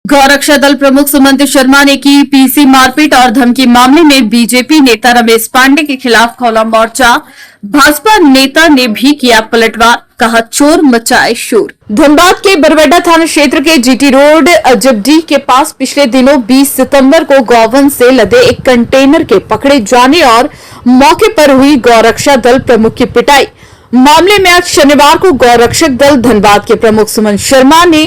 गौरक्षा दल प्रमुख सुमंत शर्मा ने की पीसी मारपीट और धमकी मामले में बीजेपी नेता रमेश पांडे के खिलाफ खोला मोर्चा। भाजपा नेता ने भी किया पलटवार, कहा चोर मचाए शोर। धनबाद के बरवड्डा थाना क्षेत्र के जीटी रोड अजबडी के पास पिछले दिनों 20 सितंबर को गौवंश से लदे एक कंटेनर के पकड़े जाने और मौके पर हुई गौरक्षा दल प्रमुख की पिटाई मामले में आज शनिवार को गौरक्षक दल धनबाद के प्रमुख सुमंत शर्मा ने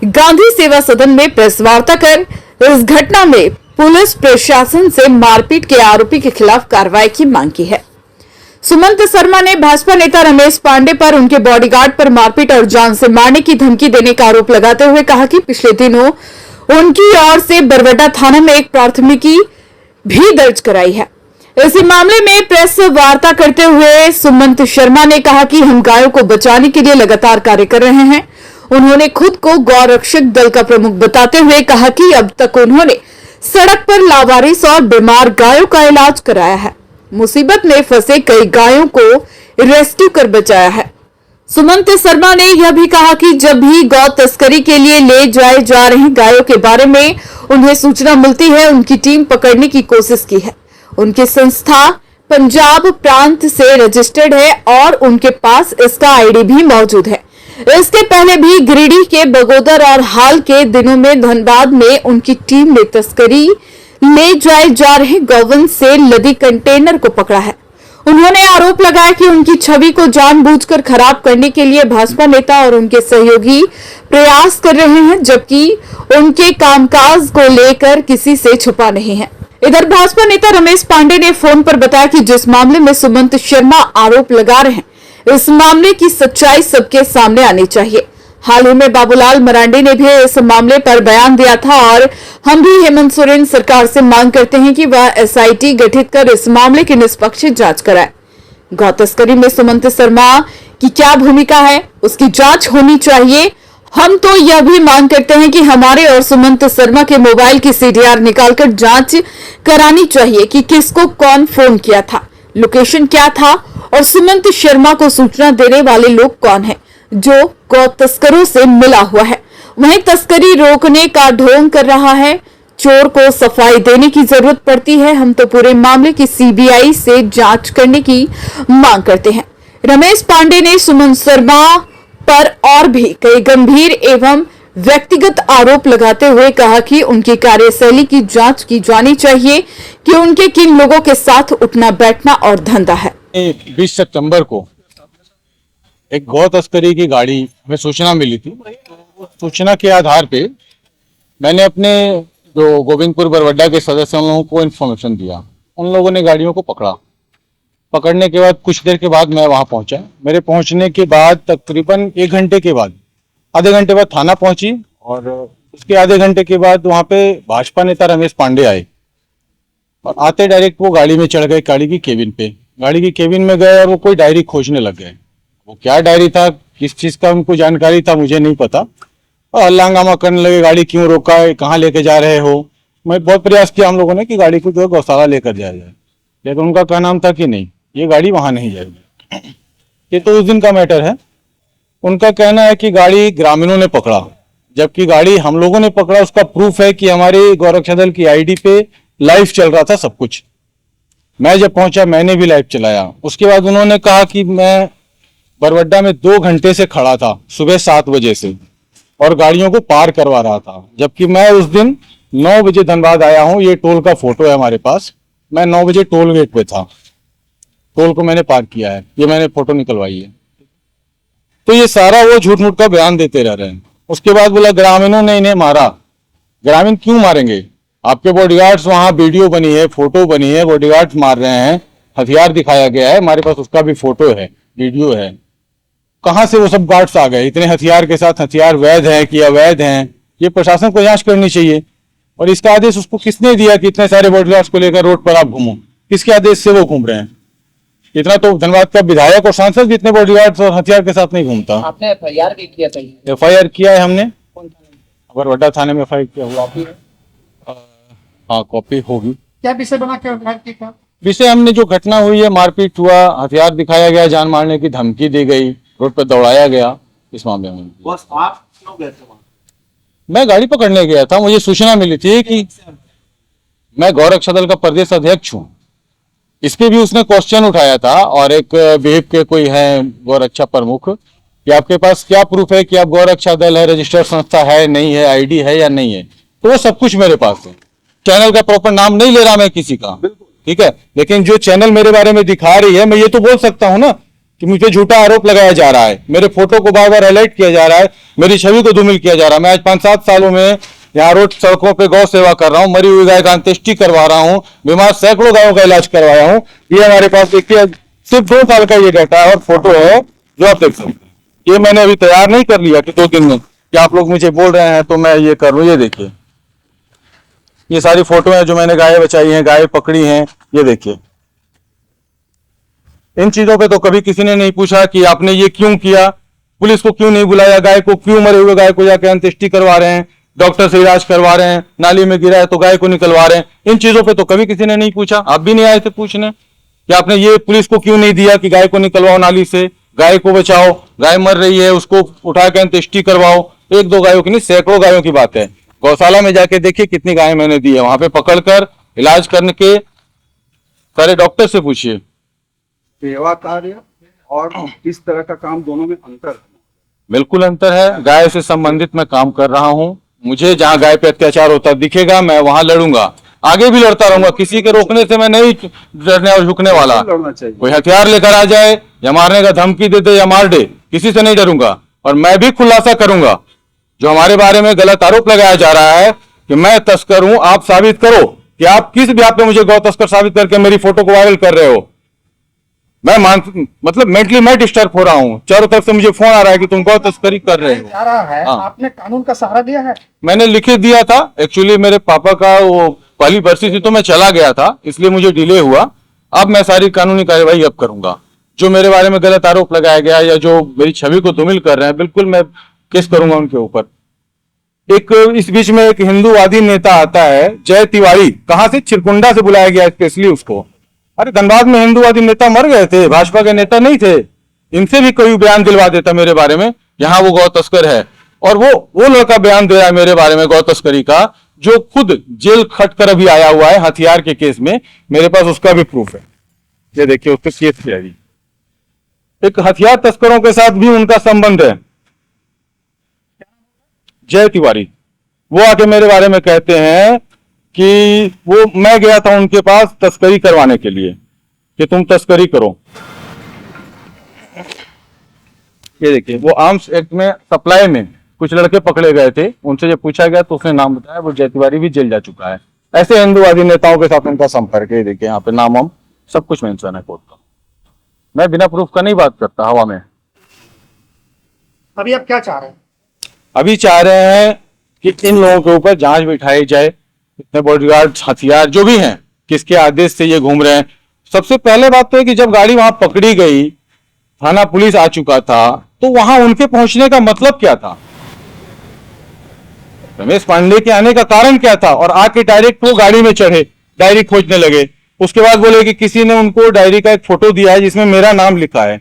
गांधी सेवा सदन में प्रेस वार्ता कर इस घटना में पुलिस प्रशासन से मारपीट के आरोपी के खिलाफ कार्रवाई की मांग की है। सुमंत शर्मा ने भाजपा नेता रमेश पांडे पर उनके बॉडीगार्ड पर मारपीट और जान से मारने की धमकी देने का आरोप लगाते हुए कहा कि पिछले दिनों उनकी ओर से बरवड्डा थाना में एक प्राथमिकी भी दर्ज कराई है। इसी मामले में प्रेस वार्ता करते हुए सुमंत शर्मा ने कहा कि हम गायों को बचाने के लिए लगातार कार्य कर रहे हैं। उन्होंने खुद को गौरक्षक दल का प्रमुख बताते हुए कहा कि अब तक उन्होंने सड़क पर लावारिस और बीमार गायों का इलाज कराया है, मुसीबत में फंसे कई गायों को रेस्क्यू कर बचाया है। सुमंत शर्मा ने यह भी कहा कि जब भी गौ तस्करी के लिए ले जाए जा रही गायों के बारे में उन्हें सूचना मिलती है, उनकी टीम पकड़ने की कोशिश की है। उनकी संस्था पंजाब प्रांत से रजिस्टर्ड है और उनके पास इसका आईडी भी मौजूद है। इसके पहले भी गिरिडीह के बगोदर और हाल के दिनों में धनबाद में उनकी टीम ने तस्करी ले जाए जा रहे गौवंश से लदी कंटेनर को पकड़ा है। उन्होंने आरोप लगाया कि उनकी छवि को जानबूझकर खराब करने के लिए भाजपा नेता और उनके सहयोगी प्रयास कर रहे हैं, जबकि उनके कामकाज को लेकर किसी से छुपा नहीं है। इधर भाजपा नेता रमेश पांडे ने फोन पर बताया कि जिस मामले में सुमंत शर्मा आरोप लगा रहे हैं, इस मामले की सच्चाई सबके सामने आनी चाहिए। हाल ही में बाबूलाल मरांडी ने भी इस मामले पर बयान दिया था और हम भी हेमंत सोरेन सरकार से मांग करते हैं कि वह एसआईटी गठित कर इस मामले की निष्पक्ष जांच कराए। गौ तस्करी में सुमंत शर्मा की क्या भूमिका है, उसकी जांच होनी चाहिए। हम तो यह भी मांग करते हैं कि हमारे और सुमंत शर्मा के मोबाइल की सीडीआर निकालकर जांच करानी चाहिए कि किसको कौन फोन किया था, लोकेशन क्या था और सुमंत शर्मा को सूचना देने वाले लोग कौन हैं जो गौ तस्करों से मिला हुआ है। वहीं तस्करी रोकने का ढोंग कर रहा है, चोर को सफाई देने की जरूरत पड़ती है। हम तो पूरे मामले की सीबीआई से जांच करने की मांग करते हैं। रमेश पांडे ने सुमंत शर्मा पर और भी कई गंभीर एवं व्यक्तिगत आरोप लगाते हुए कहा कि उनकी कार्यशैली की जांच की जानी चाहिए कि उनके किन लोगों के साथ उठना बैठना और धंधा है। 20 सितंबर को एक गौ तस्करी की गाड़ी में सूचना मिली थी। सूचना के आधार पे मैंने अपने जो गोविंदपुर बरवड्डा के सदस्य लोगों को इन्फॉर्मेशन दिया। उन लोगों ने गाड़ियों को पकड़ने के बाद कुछ देर के बाद मैं वहां पहुंचा। मेरे पहुंचने के बाद तकरीबन 1 घंटे के बाद, आधे घंटे बाद थाना पहुंची और उसके आधे घंटे के बाद वहां पे भाजपा नेता रमेश पांडे आए और आते डायरेक्ट वो गाड़ी में चढ़ गए, गाड़ी की केबिन पे। गाड़ी की केबिन में गए और वो कोई डायरी खोजने लग गए। वो क्या डायरी था, किस चीज का उनको जानकारी था, मुझे नहीं पता। और हल्ला हंगामा करने लगे, गाड़ी क्यों रोका है, कहाँ लेके जा रहे हो। मैं बहुत प्रयास किया हम लोगों ने कि गाड़ी को जो है गौशाला लेकर जाया जाए, लेकिन उनका कहना था कि नहीं, ये गाड़ी वहां नहीं जाएगी। ये तो उस दिन का मैटर है। उनका कहना है कि गाड़ी ग्रामीणों ने पकड़ा, जबकि गाड़ी हम लोगों ने पकड़ा। उसका प्रूफ है कि हमारे गौरक्षा दल की आईडी पे लाइव चल रहा था सब कुछ। मैं जब पहुंचा मैंने भी लाइव चलाया। उसके बाद उन्होंने कहा कि मैं बरवड्डा में 2 घंटे से खड़ा था, सुबह 7 बजे से, और गाड़ियों को पार करवा रहा था, जबकि मैं उस दिन 9 बजे धनबाद आया हूं। ये टोल का फोटो है हमारे पास। मैं 9 बजे टोल गेट पे था, टोल को मैंने पार किया है, ये मैंने फोटो निकलवाई है। तो ये सारा वो झूठ मूठ का बयान देते रह रहे हैं। उसके बाद बोला ग्रामीणों ने इन्हें मारा। ग्रामीण क्यों मारेंगे? आपके बॉडीगार्ड्स, वहां वीडियो बनी है, फोटो बनी है, बॉडीगार्ड्स मार रहे हैं, हथियार दिखाया गया है, हमारे पास उसका भी फोटो है, वीडियो है। कहां से वो सब गार्ड्स आ गए इतने हथियार के साथ? हथियार वैध है कि अवैध हैं, ये प्रशासन को जांच करनी चाहिए। और इसका आदेश उसको किसने दिया कि इतने सारे बॉडीगार्ड्स को लेकर रोड पर आप घूमो? किसके आदेश से वो घूम रहे हैं? इतना तो धनबाद का विधायक और सांसद भी इतने बॉडीगार्ड्स और हथियार के साथ नहीं घूमता। आपने एफआईआर भी किया था? एफआईआर किया है हमने, बरवड्डा थाने में एफआईआर किया हुआ। हाँ, कॉपी होगी। क्या विषय बना के एफआईआर किया? विषय हमने जो घटना हुई है, मारपीट हुआ, हथियार दिखाया गया, जान मारने की धमकी दी गई, रोड पर दौड़ाया गया, इस मामले में। बस आप क्यों गए थे वहाँ? मैं गाड़ी पकड़ने गया था, मुझे सूचना मिली थी कि मैं गौरक्षा दल का प्रदेश अध्यक्ष हूँ। इस पे भी उसने क्वेश्चन उठाया था और एक विहिप के कोई है गौरक्षा प्रमुख कि आपके पास क्या प्रूफ है कि आप गौरक्षा दल है, रजिस्टर्ड संस्था है, नहीं है, आईडी है या नहीं है। तो वो सब कुछ मेरे पास है। चैनल का प्रॉपर नाम नहीं ले रहा मैं किसी का, ठीक है, लेकिन जो चैनल मेरे बारे में दिखा रही है, मैं ये तो बोल सकता हूँ ना कि मुझे झूठा आरोप लगाया जा रहा है, मेरे फोटो को बार बार हाईलाइट किया जा रहा है, मेरी छवि को धूमिल किया जा रहा है। मैं आज 5-7 सालों में यहाँ रोड सड़कों पे गौ सेवा कर रहा हूँ, मरी हुई गाय का अंत्येष्टि करवा रहा हूँ, बीमार सैकड़ों गायों का इलाज करवाया हूँ। ये हमारे पास देखिए सिर्फ 2 साल का ये डाटा है और फोटो है जो आप देख सकते हैं। ये मैंने अभी तैयार नहीं कर लिया कि 2 दिन में कि आप लोग मुझे बोल रहे हैं तो मैं ये कर लूँ। ये देखिए, ये सारी फोटो है जो मैंने गाय बचाई हैं, गाय पकड़ी हैं। ये देखिए, इन चीजों पे तो कभी किसी ने नहीं पूछा कि आपने ये क्यों किया, पुलिस को क्यों नहीं बुलाया, गाय को क्यों, मरे हुए गाय को जाके अंत्येष्टि करवा रहे हैं, डॉक्टर से इलाज करवा रहे हैं, नाली में गिरा है तो गाय को निकलवा रहे हैं। इन चीजों पे तो कभी किसी ने नहीं पूछा। आप भी नहीं आए थे पूछने कि आपने ये पुलिस को क्यों नहीं दिया कि गाय को निकलवाओ नाली से, गाय को बचाओ, गाय मर रही है उसको उठा के अंत्येष्टि करवाओ। 1-2 गायों की नहीं, सैकड़ों गायों की बात है। गौशाला में जाके देखिए कितनी गाय मैंने दी है, वहां पे पकड़कर इलाज करने के सारे डॉक्टर से पूछिए। सेवा कार्य और इस तरह का काम दोनों में अंतर है। बिल्कुल अंतर है। गाय से संबंधित मैं काम कर रहा हूँ। मुझे जहाँ गाय पे अत्याचार होता दिखेगा मैं वहां लड़ूंगा, आगे भी लड़ता रहूंगा। किसी के रोकने से मैं नहीं डरने और झुकने वाला। लड़ना चाहिए। कोई हथियार लेकर आ जाए या मारने का धमकी दे दे या मार दे, किसी से नहीं डरूंगा। और मैं भी खुलासा करूंगा जो हमारे बारे में गलत आरोप लगाया जा रहा है कि मैं तस्कर हूं। आप साबित करो कि आप किस ब्याह पे मुझे गौ तस्कर साबित करके मेरी फोटो को वायरल कर रहे हो। मैं मतलब मेंटली मैं डिस्टर्ब हो रहा हूँ। चारों तरफ से मुझे फोन आ रहा है कि तुम गौ तस्करी कर रहे हो। जा रहा है, हाँ। आपने कानून का सहारा दिया है? मैंने लिखित दिया था। एक्चुअली मेरे पापा का वो पहली बरसी थी तो मैं चला गया था, इसलिए मुझे डिले हुआ। अब मैं सारी कानूनी कार्यवाही अब करूंगा। जो मेरे बारे में गलत आरोप लगाया गया या जो मेरी छवि को धूमिल कर रहे हैं, बिल्कुल मैं केस करूंगा उनके ऊपर। एक इस बीच में एक हिंदूवादी नेता आता है, जय तिवारी, कहां से, चिरकुंडा से बुलाया गया स्पेशली उसको। अरे धनबाद में हिंदूवादी नेता मर गए थे, भाजपा के नेता नहीं थे। इनसे भी कोई बयान दिलवा देता मेरे बारे में, यहाँ वो गौ तस्कर है। और वो लड़का बयान दे रहा है मेरे बारे में गौ तस्करी का, जो खुद जेल खट कर अभी आया हुआ है हथियार के केस में। मेरे पास उसका भी प्रूफ है। ये देखिए उसके केस की है। एक हथियार तस्करों के साथ भी उनका संबंध है, जय तिवारी। वो आके मेरे बारे में कहते हैं कि वो मैं गया था उनके पास तस्करी करवाने के लिए कि तुम तस्करी करो। ये देखिए, वो आर्म्स एक्ट में सप्लाई में कुछ लड़के पकड़े गए थे, उनसे जब पूछा गया तो उसने नाम बताया। वो जय तिवारी भी जेल जा चुका है। ऐसे हिंदूवादी नेताओं के साथ उनका संपर्क है। देखिए यहाँ पे नाम हम सब कुछ मेंशन है कोर्ट का। मैं बिना प्रूफ का नहीं बात करता हवा में। अभी आप क्या चाह रहे हैं? अभी चाह रहे हैं कि इन लोगों के ऊपर जांच बिठाई जाए। इतने बॉडीगार्ड, हथियार जो भी हैं, किसके आदेश से ये घूम रहे हैं। सबसे पहले बात तो है कि जब गाड़ी वहां पकड़ी गई, थाना पुलिस आ चुका था, तो वहां उनके पहुंचने का मतलब क्या था? रमेश पांडे के आने का कारण क्या था? और आके डायरेक्ट वो गाड़ी में चढ़े, डायरी खोजने लगे। उसके बाद बोले कि किसी ने उनको डायरी का एक फोटो दिया है जिसमें मेरा नाम लिखा है।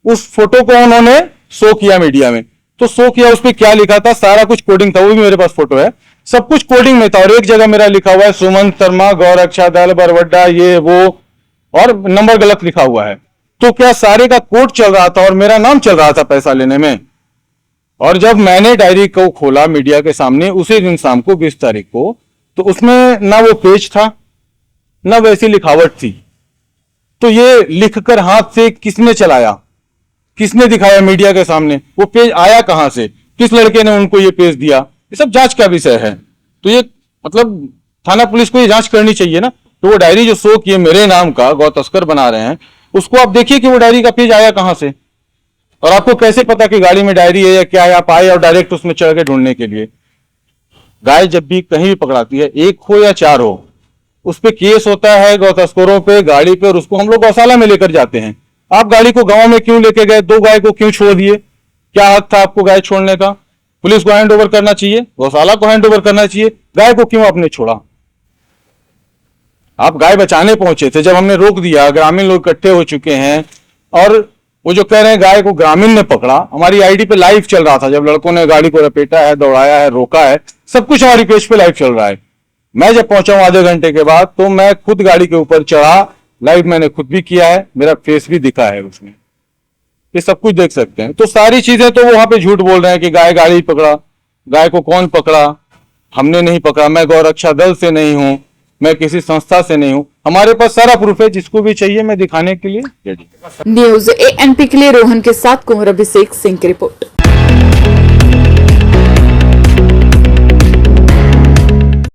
उस फोटो को उन्होंने शो किया मीडिया में। तो शो किया, उस पर क्या लिखा था, सारा कुछ कोडिंग था। वो भी मेरे पास फोटो है, सब कुछ कोडिंग में था। और एक जगह मेरा लिखा हुआ है सुमंत शर्मा, गौरक्षा दल बरवड्डा, ये वो, और नंबर गलत लिखा हुआ है। तो क्या सारे का कोड चल रहा था और मेरा नाम चल रहा था पैसा लेने में? और जब मैंने डायरी को खोला मीडिया के सामने उसी दिन शाम को 20 तारीख को, तो उसमें ना वो पेज था ना वैसी लिखावट थी। तो ये लिखकर हाथ से किसने चलाया, किसने दिखाया मीडिया के सामने? वो पेज आया कहां से, किस लड़के ने उनको ये पेज दिया? ये सब जांच का विषय है। तो ये मतलब थाना पुलिस को ये जांच करनी चाहिए ना। तो वो डायरी जो शो किए मेरे नाम का, गौ तस्कर बना रहे हैं, उसको आप देखिए कि वो डायरी का पेज आया कहां से। और आपको कैसे पता कि गाड़ी में डायरी है या क्या है? आप आए और डायरेक्ट उसमें चढ़ के ढूंढने के लिए। गाय जब भी कहीं भी पकड़ाती है, 1 हो या 4 हो, उस पे केस होता है गौ तस्करों पे, गाड़ी पे, और उसको हम लोग गौशाला में लेकर जाते हैं। आप गाड़ी को गांव में क्यों लेके गए? 2 गाय को क्यों छोड़ दिए? क्या हक था आपको गाय छोड़ने का? पुलिस को हैंड ओवर करना चाहिए, गौशाला को हैंड ओवर करना चाहिए। गाय को क्यों आपने छोड़ा? आप गाय बचाने पहुंचे थे। जब हमने रोक दिया, ग्रामीण लोग इकट्ठे हो चुके हैं और वो जो कह रहे हैं गाय को ग्रामीण ने पकड़ा, हमारी आईडी पे लाइव चल रहा था जब लड़कों ने गाड़ी को रपेटा है, दौड़ाया है, रोका है, सब कुछ हमारी पेज पे लाइव चल रहा है। मैं जब पहुंचा हूं आधे घंटे के बाद तो मैं खुद गाड़ी के ऊपर चढ़ा, लाइव मैंने खुद भी किया है, मेरा फेस भी दिखा है उसमें, ये सब कुछ देख सकते हैं। तो सारी चीजें तो वहां पे झूठ बोल रहे हैं कि गाय गाड़ी पकड़ा, गाय को कौन पकड़ा, हमने नहीं पकड़ा, मैं गौरक्षा दल से नहीं हूं, मैं किसी संस्था से नहीं हूं। हमारे पास सारा प्रूफ है, जिसको भी चाहिए मैं दिखाने के लिए रेडी। न्यूज एएनपी के लिए रोहन के साथ कुंवर अभिषेक सिंह की रिपोर्ट।